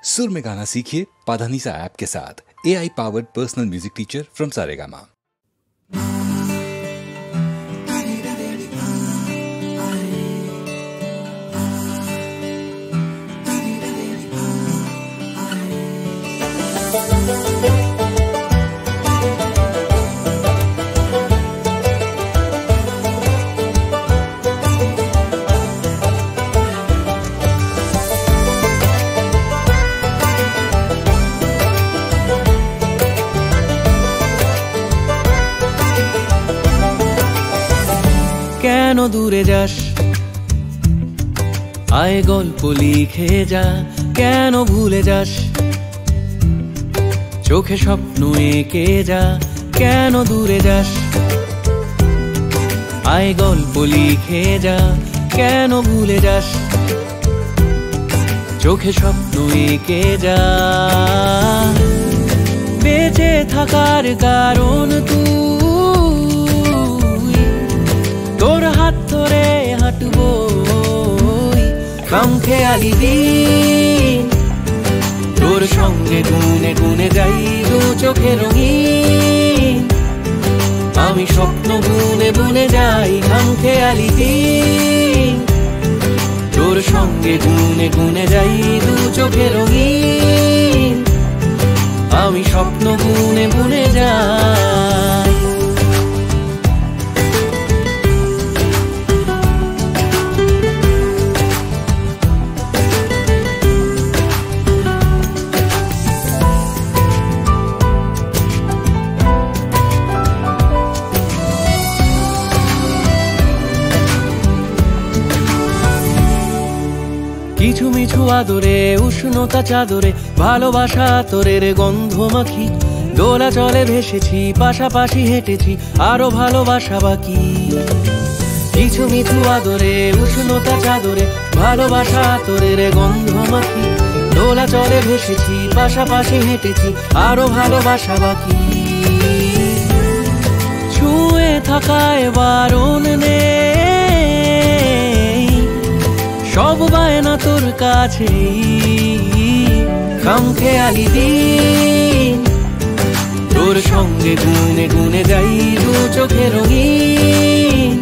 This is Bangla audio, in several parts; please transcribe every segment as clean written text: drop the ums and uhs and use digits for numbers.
सुर में गाना सीखिए पाधानीसा ऐप के साथ। AI powered personal music teacher from Saregama. কেন দূরে যাস, আয় গল্প লিখে যা। কেন ভুলে যাস, চোখে স্বপ্ন এঁকে যা। কেন দূরে যাস, আয় গল্প লিখে যা। কেন ভুলে যাস, চোখে স্বপ্ন এঁকে যা। বেঁচে থাকার কারণ তোর হাত ধরে হাঁটবো খামখেয়ালি দিন। তোর সঙ্গে গুনে গুনে যাই দু চোখে রঙিন। আমি স্বপ্ন বুনে বুনে যাই খামখেয়ালি দিন। তোর সঙ্গে গুনে গুনে যাই দু চোখে রঙিন। আমি স্বপ্ন বুনে বুনে যাই। কিছু মিছু আদরে উষ্ণতা চাদরে ভালোবাসা তোরের গন্ধ মাখি। দোলা চলে ভেসেছি পাশাপাশি হেঁটেছি আরো ভালোবাসা বাকি। কিছু মিছু আদরে উষ্ণতা চাদরে ভালোবাসা তোরের গন্ধ মাখি। দোলা চলে ভেসেছি পাশাপাশি হেঁটেছি আরো ভালোবাসা বাকি। ছুঁয়ে থাকায় বারণ নেই, সব বায়না তোর কাছে খামখেয়ালি দিন। তোর সঙ্গে গুনে গুনে যাই দু চোখে রঙিন।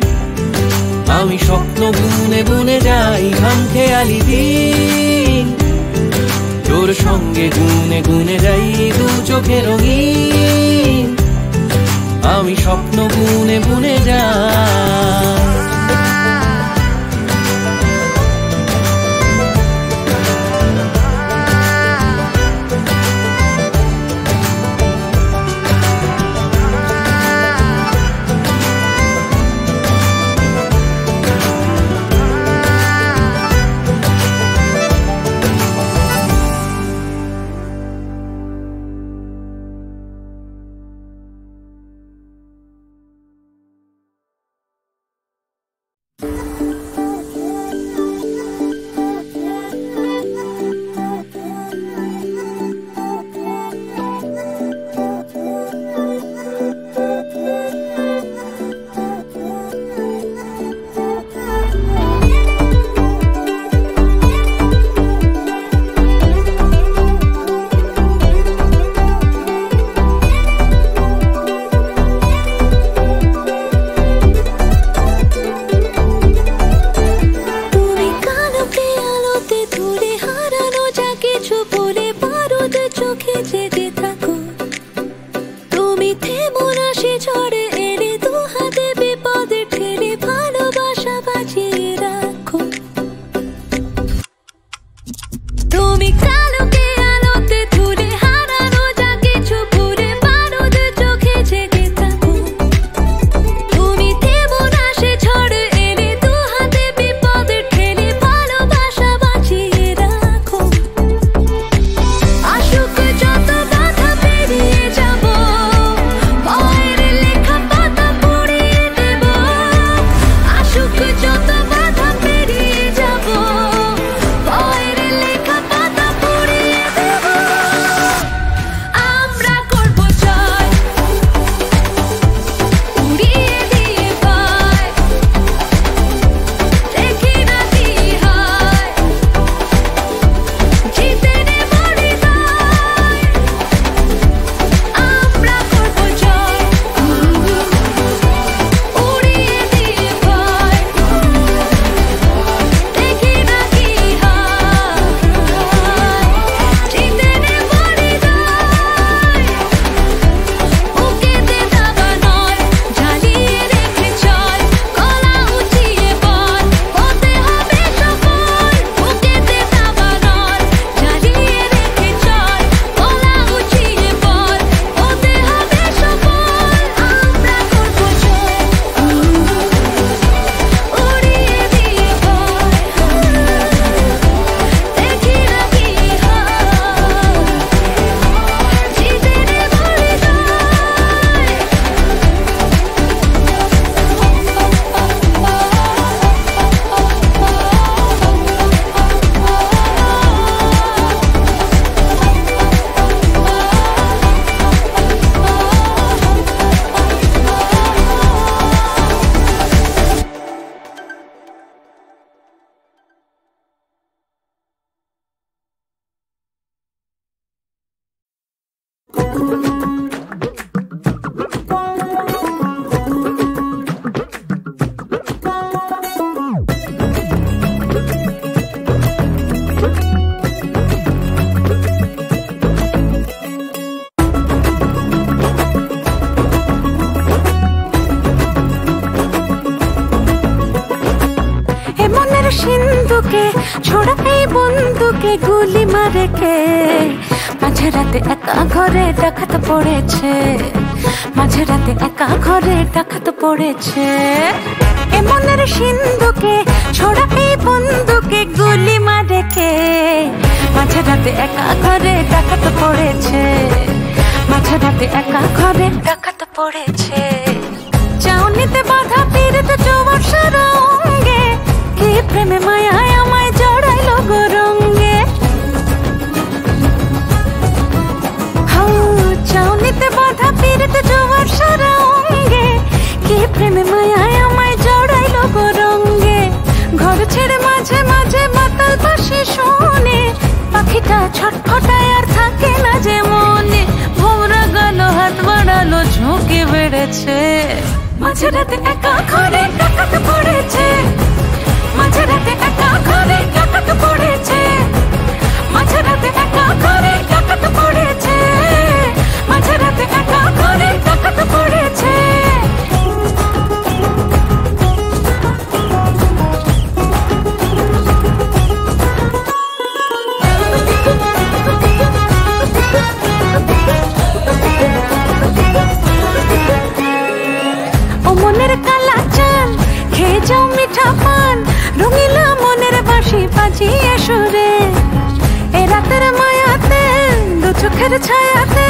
আমি স্বপ্ন বুনে বুনে যাই খামখেয়ালি দিন। তোর সঙ্গে গুনে গুনে যাই দু চোখে রঙিন। আমি স্বপ্ন বুনে বুনে যাই। সিন্ধুকে ছোড়া এই বন্ধুকে গুলি মারে কে মাঝে রাতে একা ঘরে ডাকাত পড়েছে মাঝে রাতে একা ঘরে ডাকাত পড়েছে এ মনের সিন্ধুকে ছোড়া এই বন্ধুকে গুলি মারে কে মাঝে রাতে একা ঘরে ডাকাত পড়েছে মাঝে রাতে একা ঘরে ডাকাত পড়েছে চাউনিতে বাধা পীড়িত জোয়ার সরঙ্গে কি প্রেমে মায়ায় আমায় জড়াইলো গো রঙ্গে চাউনিতে বাধা পীড়িত জোয়ার সরঙ্গে কি প্রেমে মায়ায় আমায় জড়াইলো গো রঙ্গে ঘর ছেড়ে মাঝে মাঝে মাতাল বাঁশি শুনে পাখিটা ছটফটায় আর থাকে না যে মনে ভোমরা গেল হাত বাড়ালো ঝুঁকি বেড়েছে মাঝে রাতে একা ঘরে ডাকাত পড়েছে মাঝে রাতে একা ঘরে ডাকাত পড়েছে মাঝে রাতে একা ঘরে ডাকাত পড়েছে মাঝে রাতে একা ঘরে ডাকাত পড়েছে ও মনের কালা চাল খেয়ে যাও মিঠা পান রঙিলা মনের বাঁশি বাজিয়ে সুরে এ রাতের মায়াতে দু চোখের ছায়াতে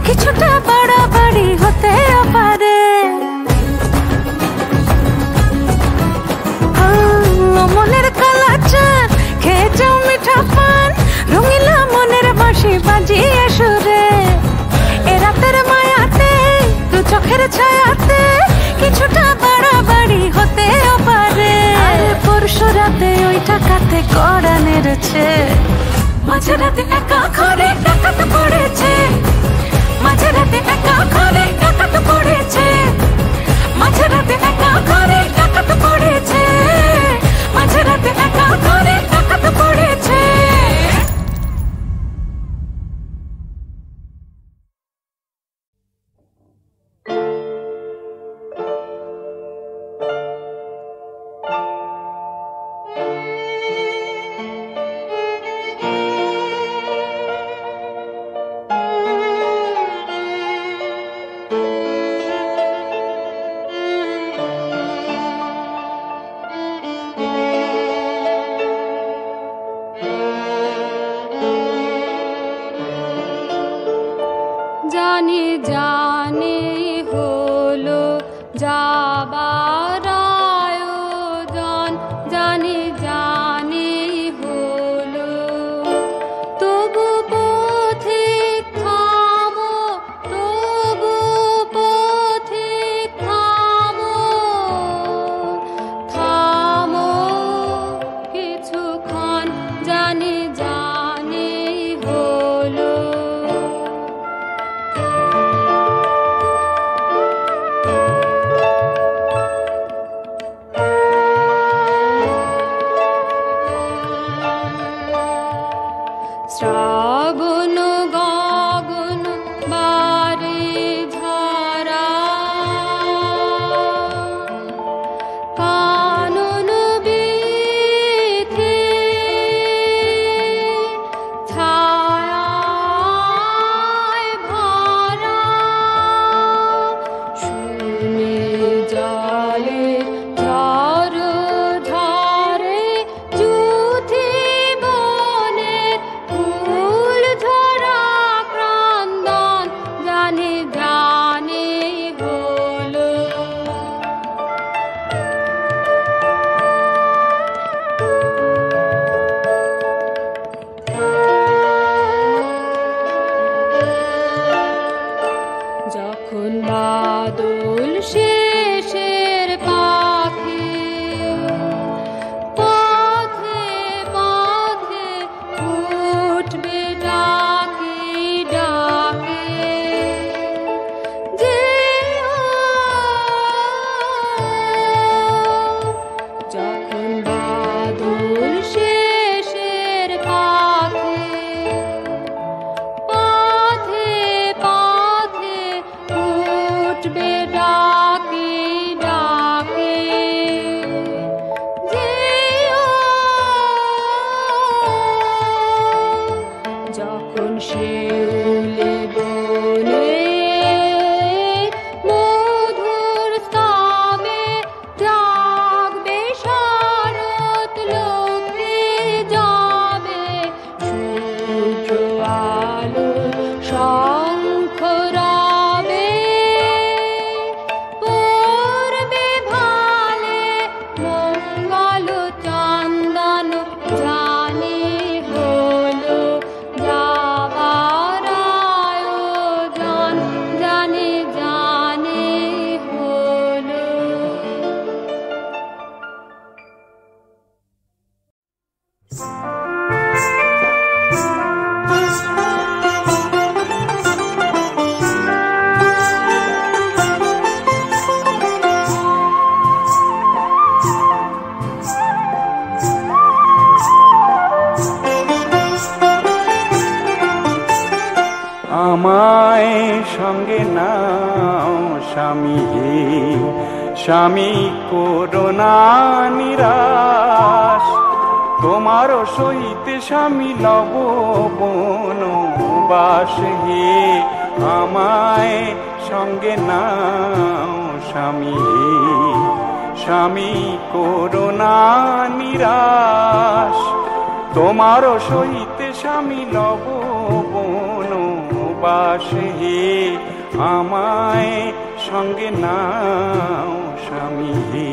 কিছুটা বাড়াবাড়ি হতে পারে ও মনের কালা চাল খেয়ে যাও মিঠা পান রঙিলা মনের বাঁশি বাজিয়ে সুরে এ রাতের মায়াতে দু চোখের ছায়াতে কিছুটা বাড়াবাড়ি হতে পারে পরশু রাতে ওই টাকাতে কড়া নেড়েছে মাঝে রাতে একা ঘরে ডাকাত পড়েছে মাঝে রাতে একা ঘরে ডাকাত পড়েছে মাঝে রাতে একা ঘরে ডাকাত পড়েছে মাঝে রাতে একা ঘরে ডাকাত পড়েছে জানি জানি হলো যাবার আয়োজন জানি জানি হলো তবু পথিক থামো তবু পথিক থামো থামো কিছুক্ষণ জানি জানি হলো শ্রাবণ গগন বারে ধারা কানন বিথে ছায়ায় ভরা শুনে জলে ঝর ঝরে জুথি বনের ফুল ধরা কোন শিউলি বনে মধুর স্তবে জাগবে শরৎ লক্ষ্মী যাবে সূর্য আলো শঙ্খ রবে পূর্বে ভালে মঙ্গল চন্দন জানে হলো যাবার আয়োজন জানে জানে হলো। আমায় সঙ্গে নাও স্বামী হে স্বামী করোনা নিরাশ তোমার সহিত স্বামী লব বনবাস হে আমায় সঙ্গে নাও স্বামী হে স্বামী করোনা নিরাশ তোমার সহিত স্বামী লব বনবাস হে আমায় সঙ্গে নাও স্বামী হে।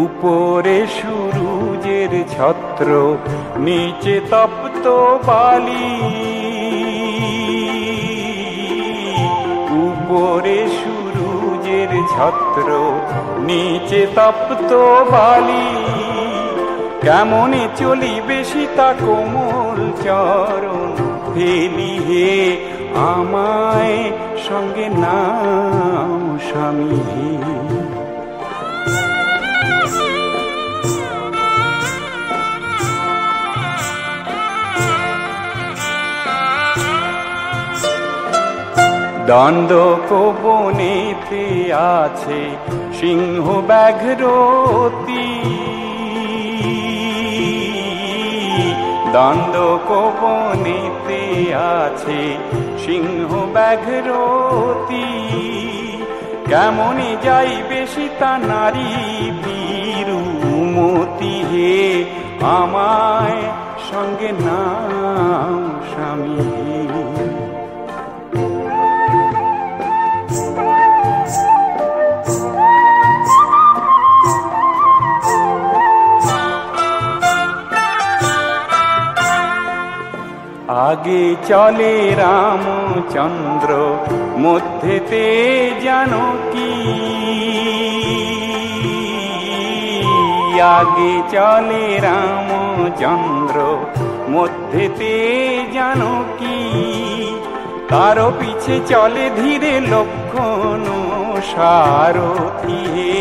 উপরে সূরুজের ছত্র নিচে তপ্ত বালি উপরে সূরুজের ছত্র নিচে তপ্ত বালি কেমনে চলিবে সীতা কোমল চরণ ফেলি হে আমায় সঙ্গে নাও স্বামী হে। দণ্ড বনেতে আছে সিংহ ব্যাঘ্র অতি দণ্ড বনেতে আছে সিংহ ব্যাঘ্র অতি কেমনে যাইবে সীতা নারী বীরুমতি হে আমায় সঙ্গে নাও স্বামী হে। আগে চলে রামচন্দ্র মধ্যেতে জানকী আগে চলে রামচন্দ্র মধ্যেতে জানকী তার পিছে চলে ধীরে লক্ষণ সারথি হে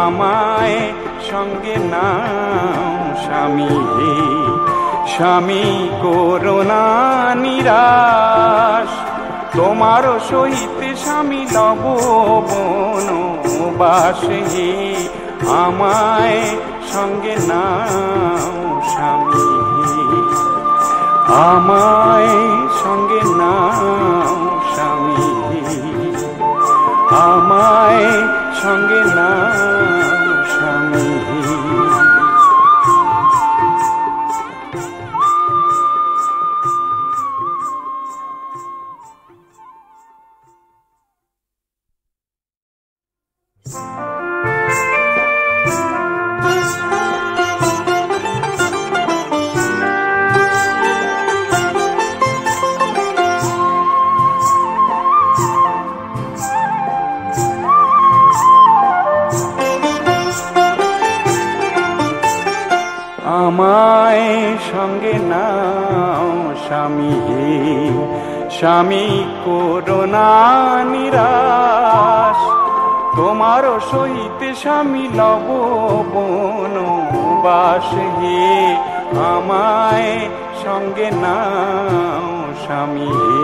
আমায় সঙ্গে নাও স্বামী হে স্বামী করোনা নিরাশ তোমার সহিত স্বামী লব বনবাস হে আমায় সঙ্গে নাও স্বামী হে আমায় সঙ্গে নাও স্বামী হে আমায় সঙ্গে নাও স্বামী হে। আমায় সঙ্গে নাও স্বামী হে স্বামী করোনা নিরাশ তোমার সহিত স্বামী লব বনবাস হে আমায় সঙ্গে নাও স্বামী হে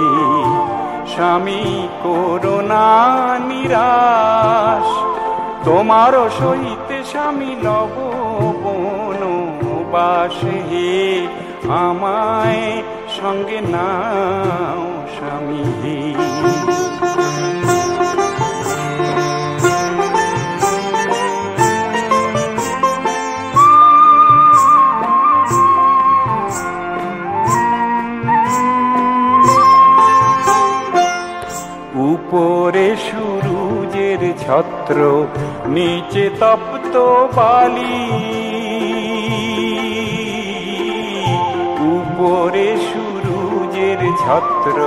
স্বামী করুণা নিরাশ তোমার সহিতে স্বামী লব বনবাস হে আমায় সঙ্গে নাও স্বামী হে উপরে সূরুজের ছত্র নিচে তপ্ত বালি উপরে সূরুজের ছত্র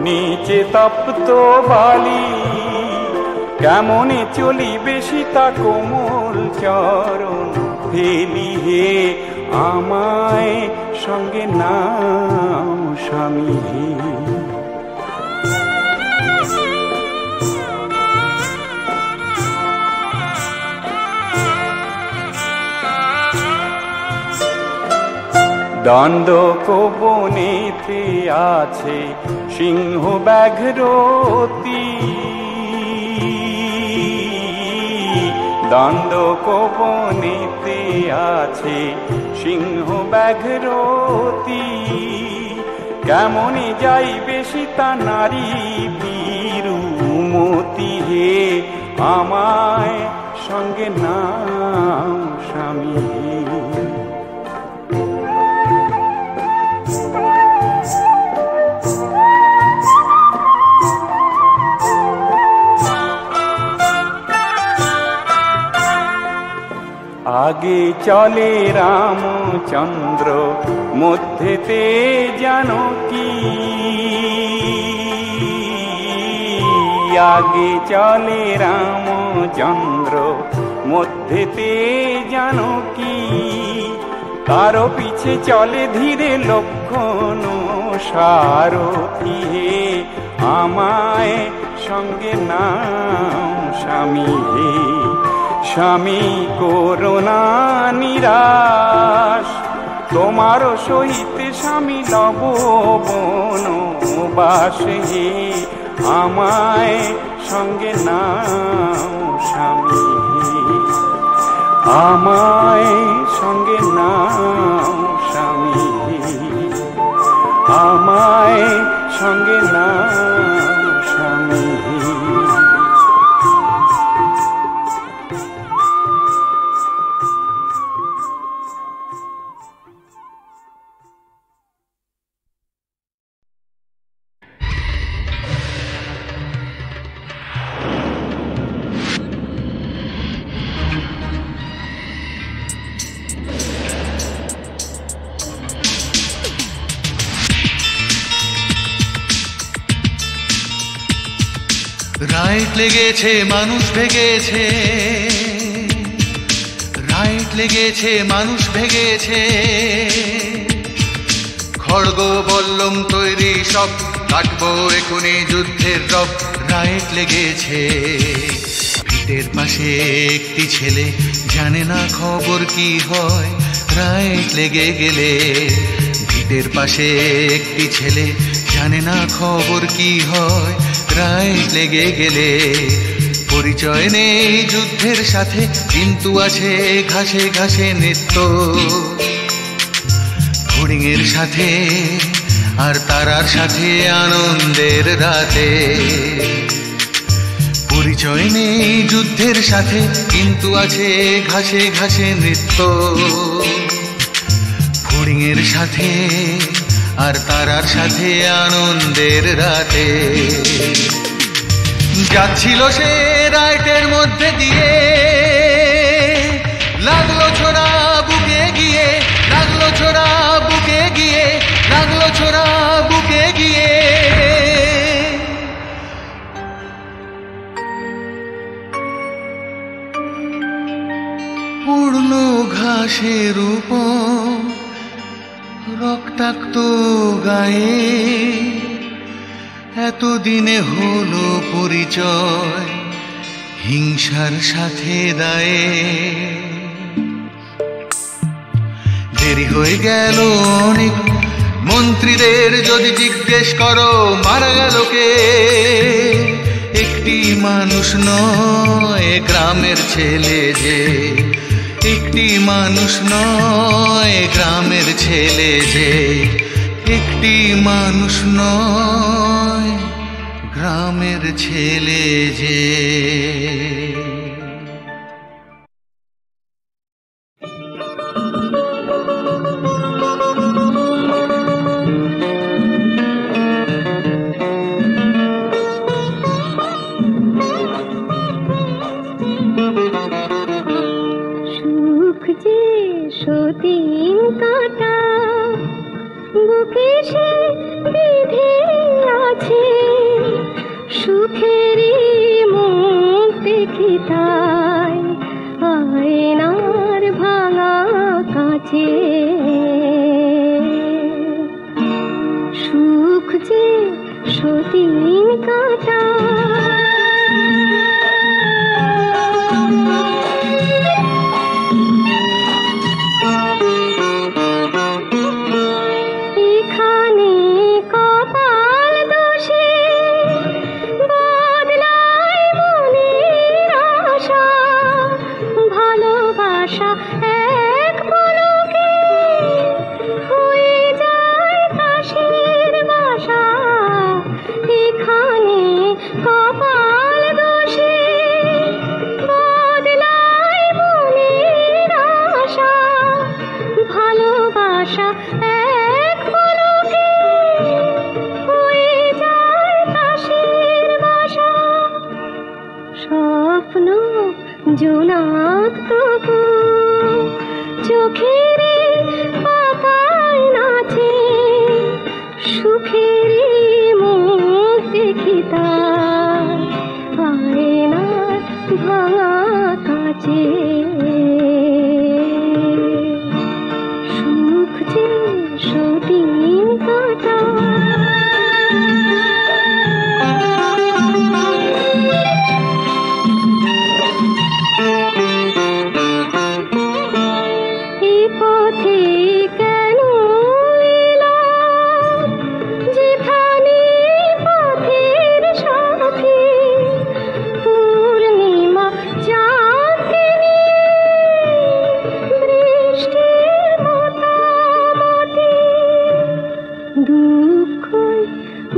নিচে তপ্ত বালি কেমনে চলিবে সীতা কোমল চরণ ফেলি হে আমায় সঙ্গে নাও স্বামী হে দণ্ডকবনেতে আছে সিংহ ব্যাঘ্রতি দণ্ডকবনেতে আছে সিংহ ব্যাঘ্রতি কেমনে যাইবে সীতা নারী বীরুমতি হে আমায় সঙ্গে নাও স্বামী হে আগে চলে রামচন্দ্র মধ্যেতে জানকী আগে চলে রামচন্দ্র মধ্যেতে জানকী তারও পিছে চলে ধীরে লক্ষণ সারথি হে আমায় সঙ্গে নাও স্বামী হে স্বামী করুণা নিরাশ তোমার সহিতে স্বামী লব বনবাস হে আমায় সঙ্গে নাও স্বামী হে আমায় সঙ্গে নাও স্বামী হে আমায় সঙ্গে নাও স্বামী হে রাইট লেগেছে মানুষ ভেগেছে রাইট লেগেছে মানুষ ভেগেছে খড়গ বল্লম তৈরি সব কাটবো এখুনি যুদ্ধের রব রাইট লেগেছে ভিটের পাশে একটি ছেলে জানে না খবর কি হয় রাইট লেগে গেলে ভিটের পাশে একটি ছেলে জানে না খবর কি হয় রাইট লেগে গেলে পরিচয় নেই যুদ্ধের সাথে কিন্তু আছে ঘাসে ঘাসে নৃত্য হরিণের সাথে আর তারার সাথে আনন্দের রাতে পরিচয় নেই যুদ্ধের সাথে কিন্তু আছে ঘাসে ঘাসে নৃত্য হরিণের সাথে আর তারার সাথে আনন্দের রাতে যাচ্ছিল সে রাইটের মধ্যে দিয়ে লাগলো ছোড়া বুকে গিয়ে লাগলো ছোড়া বুকে গিয়ে লাগলো ছোড়া বুকে গিয়ে পূর্ণ ঘাসের উপর রক্তাক্ত গায়ে এতদিনে হলো পরিচয় হিংসার সাথে দায়ে দেরি হয়ে গেল অনেক মন্ত্রীদের যদি জিজ্ঞেস করো মারা গেল কে, একটি মানুষ নয় গ্রামের ছেলে যে, একটি মানুষ নয় গ্রামের ছেলে যে, একটি মানুষ নয় গ্রামের ছেলে যে। সুখ যে সতীন কাটা বুকে সে বিধে আছে, সুখেরই মুখ দেখি তাই আয়নার ভাঙা কাছে। সুখ যে সতীন কাটা স্বপ্ন জোনাক তবু চোখের পাতায় নাচে, সুখেরই মুখ দেখি তাই আয়নার ভাঙা কাছে। সুখ যে সতীন কাটা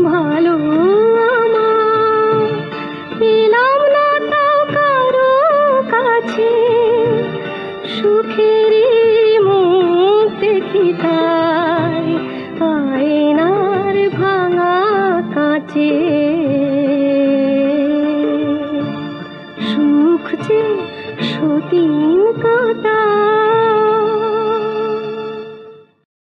ভালো আমার পেলাম না তাও কারো কাছে, সুখেরই মুখ দেখি তাই আয়নার ভাঙা কাছে।